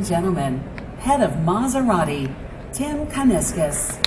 gentlemen, head of Maserati, Tim Kaniskis.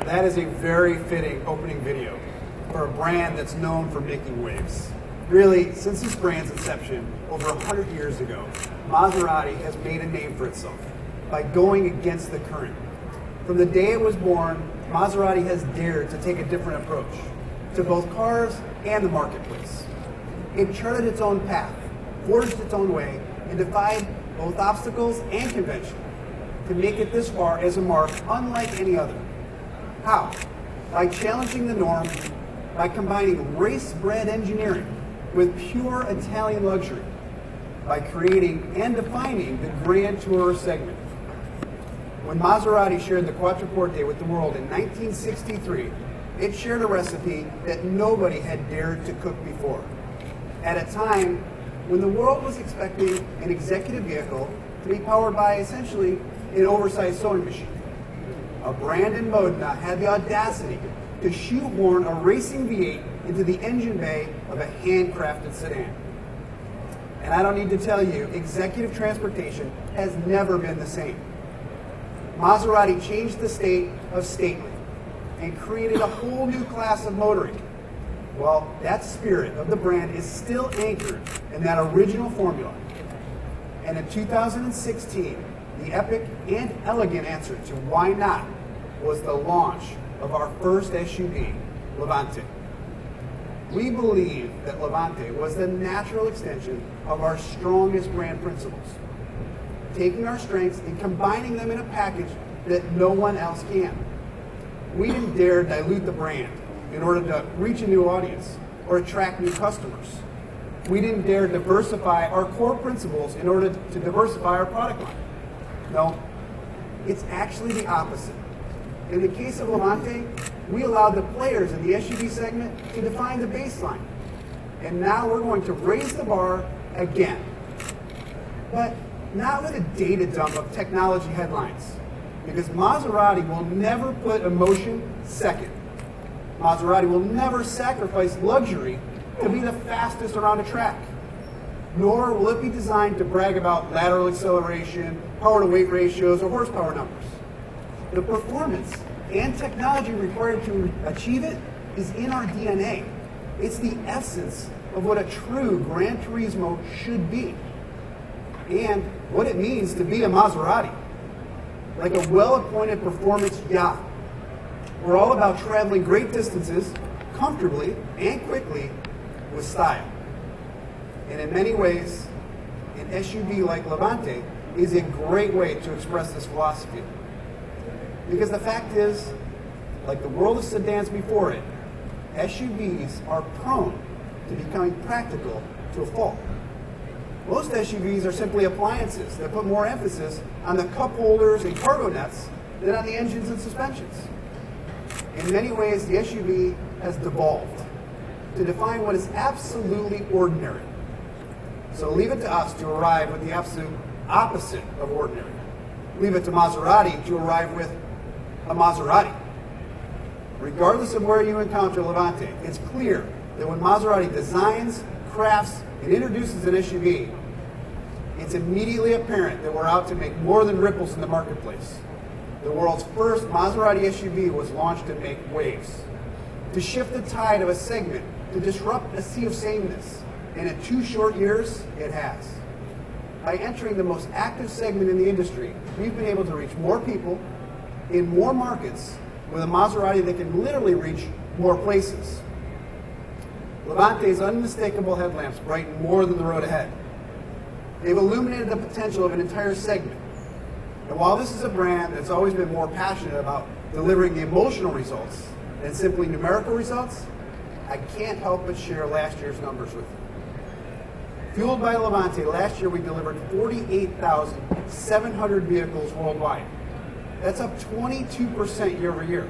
That is a very fitting opening video for a brand that's known for making waves. Really, since this brand's inception over 100 years ago, Maserati has made a name for itself by going against the current. From the day it was born, Maserati has dared to take a different approach to both cars and the marketplace. It charted its own path, forged its own way, and defied both obstacles and convention to make it this far as a mark unlike any other. How? By challenging the norm, by combining race-bred engineering with pure Italian luxury, by creating and defining the Grand Tourer segment. When Maserati shared the Quattroporte with the world in 1963, it shared a recipe that nobody had dared to cook before. At a time when the world was expecting an executive vehicle to be powered by essentially an oversized sewing machine. A brand in Modena had the audacity to shoehorn a racing V8 into the engine bay of a handcrafted sedan. And I don't need to tell you, executive transportation has never been the same. Maserati changed the state of stately and created a whole new class of motoring. Well, that spirit of the brand is still anchored in that original formula. And in 2016, the epic and elegant answer to why not was the launch of our first SUV, Levante. We believe that Levante was the natural extension of our strongest brand principles, taking our strengths and combining them in a package that no one else can. We didn't dare dilute the brand in order to reach a new audience or attract new customers. We didn't dare diversify our core principles in order to diversify our product line. No, it's actually the opposite. In the case of Levante, we allowed the players in the SUV segment to define the baseline. And now we're going to raise the bar again. But not with a data dump of technology headlines, because Maserati will never put emotion second. Maserati will never sacrifice luxury to be the fastest around a track. Nor will it be designed to brag about lateral acceleration, power to weight ratios, or horsepower numbers. The performance and technology required to achieve it is in our DNA. It's the essence of what a true Gran Turismo should be, and what it means to be a Maserati. Like a well-appointed performance yacht, we're all about traveling great distances, comfortably and quickly, with style. And in many ways, an SUV like Levante is a great way to express this philosophy. Because the fact is, like the world of sedans before it, SUVs are prone to becoming practical to a fault. Most SUVs are simply appliances that put more emphasis on the cup holders and cargo nets than on the engines and suspensions. In many ways, the SUV has devolved to define what is absolutely ordinary. So leave it to us to arrive with the absolute opposite of ordinary. Leave it to Maserati to arrive with a Maserati. Regardless of where you encounter Levante, it's clear that when Maserati designs, crafts, and introduces an SUV, it's immediately apparent that we're out to make more than ripples in the marketplace. The world's first Maserati SUV was launched to make waves, to shift the tide of a segment, to disrupt a sea of sameness. And in 2 short years, it has. By entering the most active segment in the industry, we've been able to reach more people in more markets with a Maserati that can literally reach more places. Levante's unmistakable headlamps brighten more than the road ahead. They've illuminated the potential of an entire segment. And while this is a brand that's always been more passionate about delivering the emotional results than simply numerical results, I can't help but share last year's numbers with you. Fueled by Levante, last year we delivered 48,700 vehicles worldwide. That's up 22% year over year.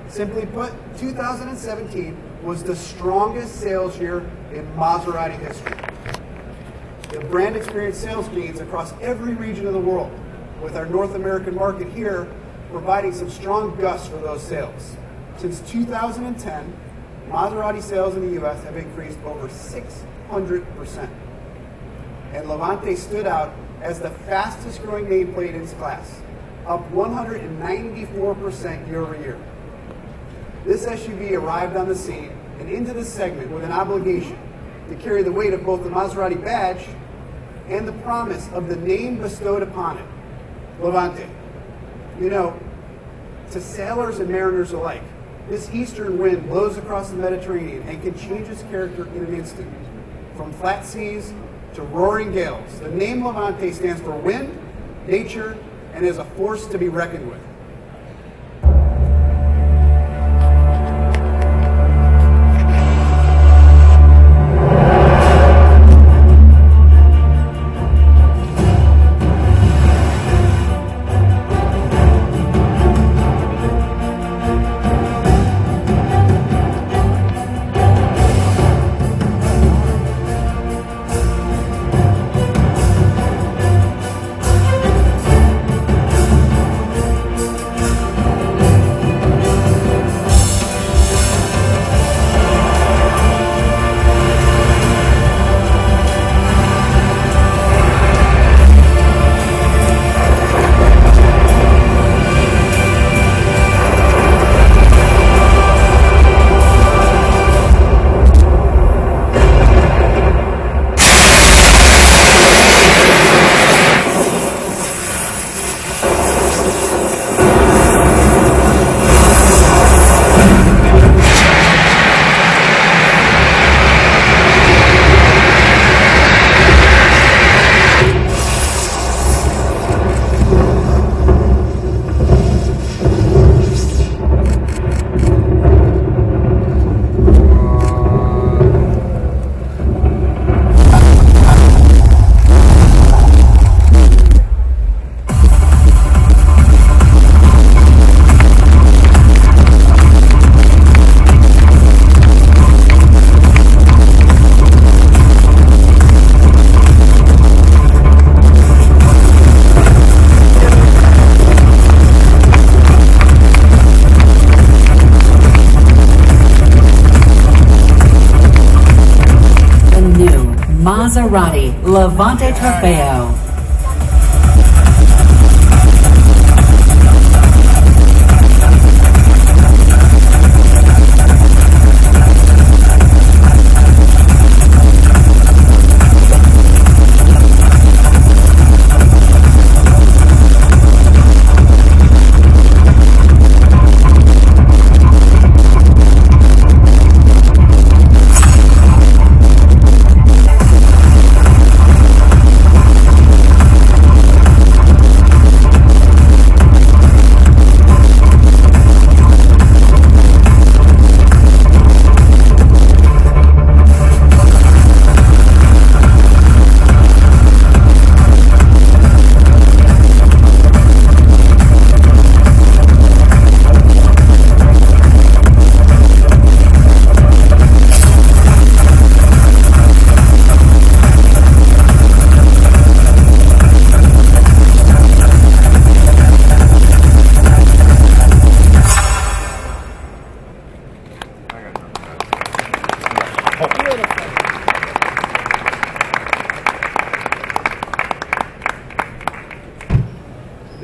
Simply put, 2017 was the strongest sales year in Maserati history. The brand experienced sales gains across every region of the world, with our North American market here providing some strong gusts for those sales. Since 2010, Maserati sales in the US have increased over 600%. And Levante stood out as the fastest growing nameplate in its class, up 194% year over year. This SUV arrived on the scene and into the segment with an obligation to carry the weight of both the Maserati badge and the promise of the name bestowed upon it, Levante. You know, to sailors and mariners alike, this eastern wind blows across the Mediterranean and can change its character in an instant. From flat seas to roaring gales, the name Levante stands for wind, nature, and is a force to be reckoned with. Maserati Levante Trofeo.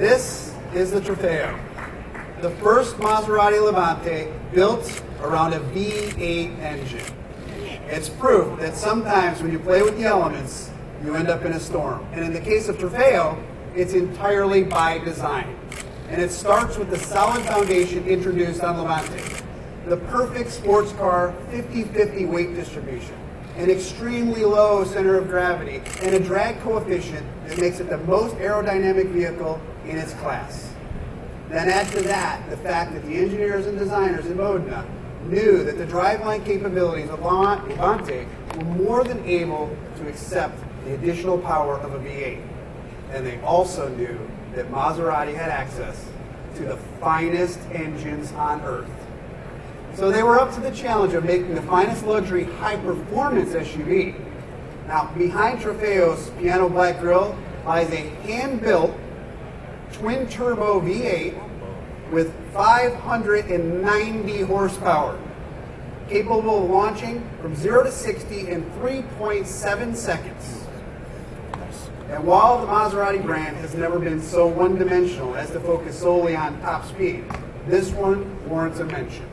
This is the Trofeo, the first Maserati Levante built around a V8 engine. It's proof that sometimes when you play with the elements, you end up in a storm. And in the case of Trofeo, it's entirely by design. And it starts with the solid foundation introduced on Levante, the perfect sports car 50-50 weight distribution, an extremely low center of gravity, and a drag coefficient that makes it the most aerodynamic vehicle in its class. Then add to that the fact that the engineers and designers in Modena knew that the driveline capabilities of Levante were more than able to accept the additional power of a V8. And they also knew that Maserati had access to the finest engines on Earth. So they were up to the challenge of making the finest luxury high-performance SUV. Now, behind Trofeo's piano black grille lies a hand-built twin-turbo V8 with 590 horsepower, capable of launching from 0 to 60 in 3.7 seconds. And while the Maserati brand has never been so one-dimensional as to focus solely on top speed, this one warrants a mention.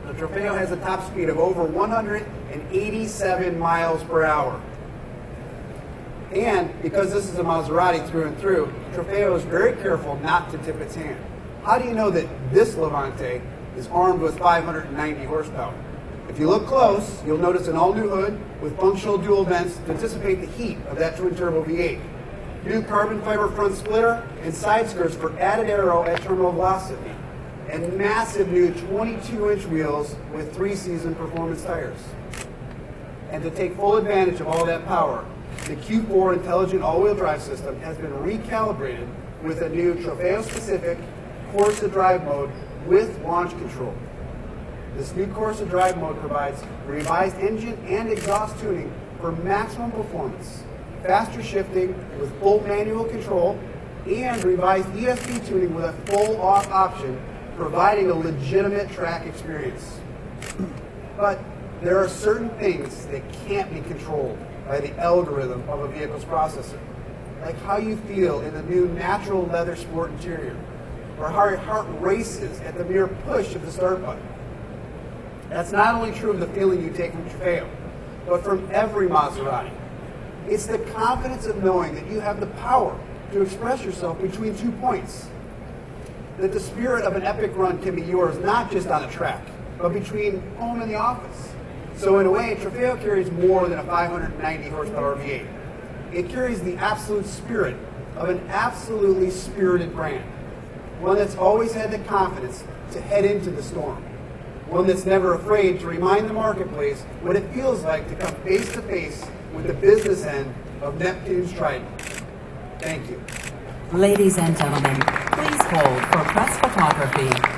The Trofeo has a top speed of over 187 miles per hour. And because this is a Maserati through and through, Trofeo is very careful not to tip its hand. How do you know that this Levante is armed with 590 horsepower? If you look close, you'll notice an all-new hood with functional dual vents to anticipate the heat of that twin-turbo V8. New carbon fiber front splitter and side skirts for added aero at terminal velocity. And massive new 22-inch wheels with 3-season performance tires. And to take full advantage of all that power, the Q4 intelligent all-wheel drive system has been recalibrated with a new Trofeo-specific Corsa drive mode with launch control. This new Corsa drive mode provides revised engine and exhaust tuning for maximum performance, faster shifting with full manual control, and revised ESP tuning with a full off option, providing a legitimate track experience. But there are certain things that can't be controlled by the algorithm of a vehicle's processor, like how you feel in the new natural leather sport interior, or how your heart races at the mere push of the start button. That's not only true of the feeling you take from Trofeo, but from every Maserati. It's the confidence of knowing that you have the power to express yourself between 2 points. That the spirit of an epic run can be yours not just on a track, but between home and the office. So in a way, Trofeo carries more than a 590 horsepower V8. It carries the absolute spirit of an absolutely spirited brand. One that's always had the confidence to head into the storm. One that's never afraid to remind the marketplace what it feels like to come face to face with the business end of Neptune's Trident. Thank you. Ladies and gentlemen, please hold for press photography.